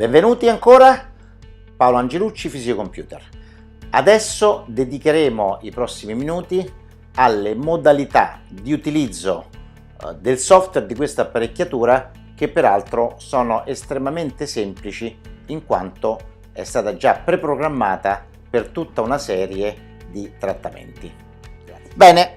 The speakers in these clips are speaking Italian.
Benvenuti ancora, Paolo Angelucci, Fisiocomputer. Adesso dedicheremo i prossimi minuti alle modalità di utilizzo del software di questa apparecchiatura, che peraltro sono estremamente semplici in quanto è stata già preprogrammata per tutta una serie di trattamenti. Bene,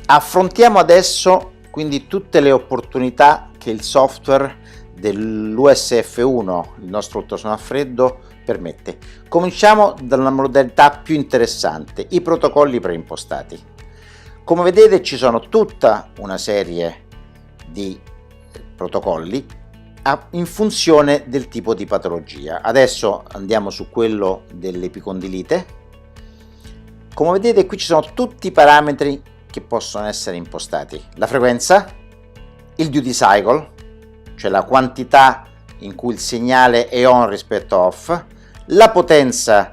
affrontiamo adesso quindi tutte le opportunità che il software dell'USF1, il nostro ultrasuono a freddo, permette. Cominciamo dalla modalità più interessante, i protocolli preimpostati. Come vedete ci sono tutta una serie di protocolli in funzione del tipo di patologia. Adesso andiamo su quello dell'epicondilite. Come vedete qui ci sono tutti i parametri che possono essere impostati: la frequenza, il duty cycle, cioè la quantità in cui il segnale è on rispetto a off, la potenza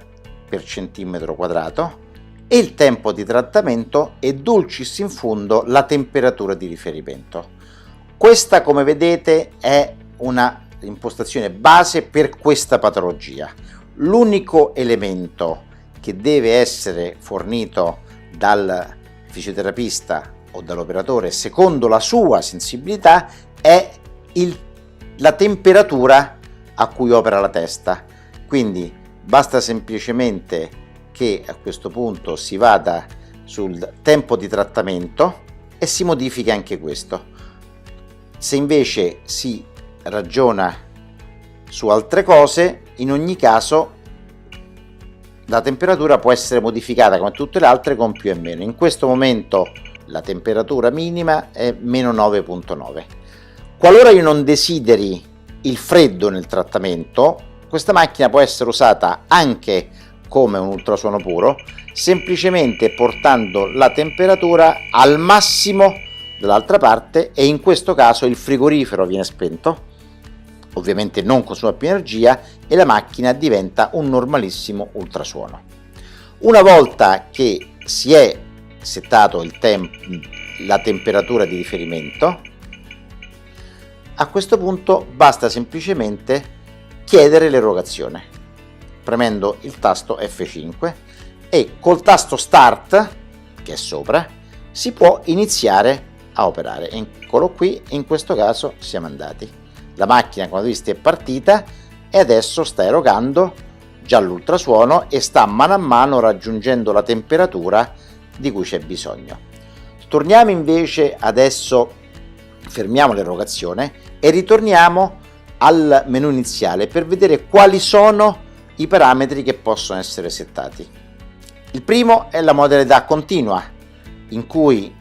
per centimetro quadrato e il tempo di trattamento e dulcis in fundo la temperatura di riferimento. Questa, come vedete, è una impostazione base per questa patologia. L'unico elemento che deve essere fornito dal fisioterapista o dall'operatore secondo la sua sensibilità è la temperatura a cui opera la testa. Quindi basta semplicemente che a questo punto si vada sul tempo di trattamento e si modifica anche questo. Se invece si ragiona su altre cose, in ogni caso la temperatura può essere modificata come tutte le altre con più e meno. In questo momento la temperatura minima è meno 9,9. Qualora io non desideri il freddo nel trattamento, questa macchina può essere usata anche come un ultrasuono puro, semplicemente portando la temperatura al massimo dall'altra parte, e in questo caso il frigorifero viene spento, ovviamente non consuma più energia, e la macchina diventa un normalissimo ultrasuono. Una volta che si è settato la temperatura di riferimento, a questo punto basta semplicemente chiedere l'erogazione premendo il tasto F5 e col tasto Start, che è sopra, si può iniziare a operare. Eccolo qui, in questo caso siamo andati. La macchina, come avete visto, è partita e adesso sta erogando già l'ultrasuono e sta mano a mano raggiungendo la temperatura di cui c'è bisogno. Torniamo invece adesso, fermiamo l'erogazione e ritorniamo al menu iniziale per vedere quali sono i parametri che possono essere settati. Il primo è la modalità continua, in cui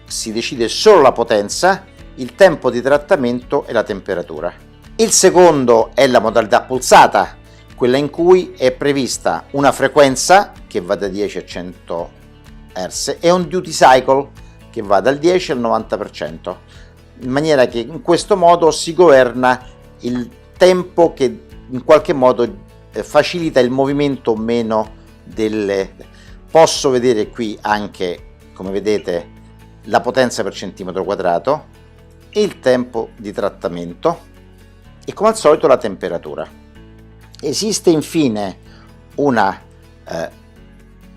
si decide solo la potenza, il tempo di trattamento e la temperatura. Il secondo è la modalità pulsata, quella in cui è prevista una frequenza che va da 10 a 100 Hz e un duty cycle che va dal 10 al 90%, in maniera che in questo modo si governa il tempo che in qualche modo facilita il movimento o meno delle. Posso vedere qui anche, come vedete, la potenza per centimetro quadrato, il tempo di trattamento e, come al solito, la temperatura. Esiste infine una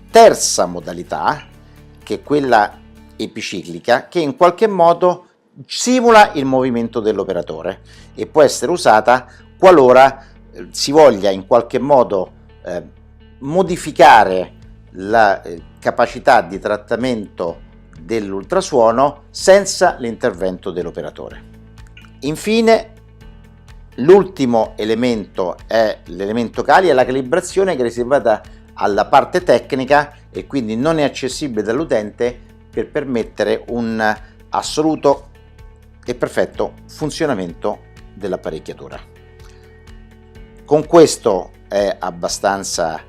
terza modalità, che è quella epiciclica, che in qualche modo simula il movimento dell'operatore e può essere usata qualora si voglia in qualche modo modificare la capacità di trattamento dell'ultrasuono senza l'intervento dell'operatore. Infine, l'ultimo elemento è l'elemento cali, è la calibrazione, che è riservata alla parte tecnica e quindi non è accessibile dall'utente, per permettere un assoluto e perfetto funzionamento dell'apparecchiatura. Con questo è abbastanza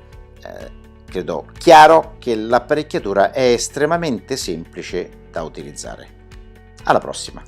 credo chiaro che l'apparecchiatura è estremamente semplice da utilizzare. Alla prossima!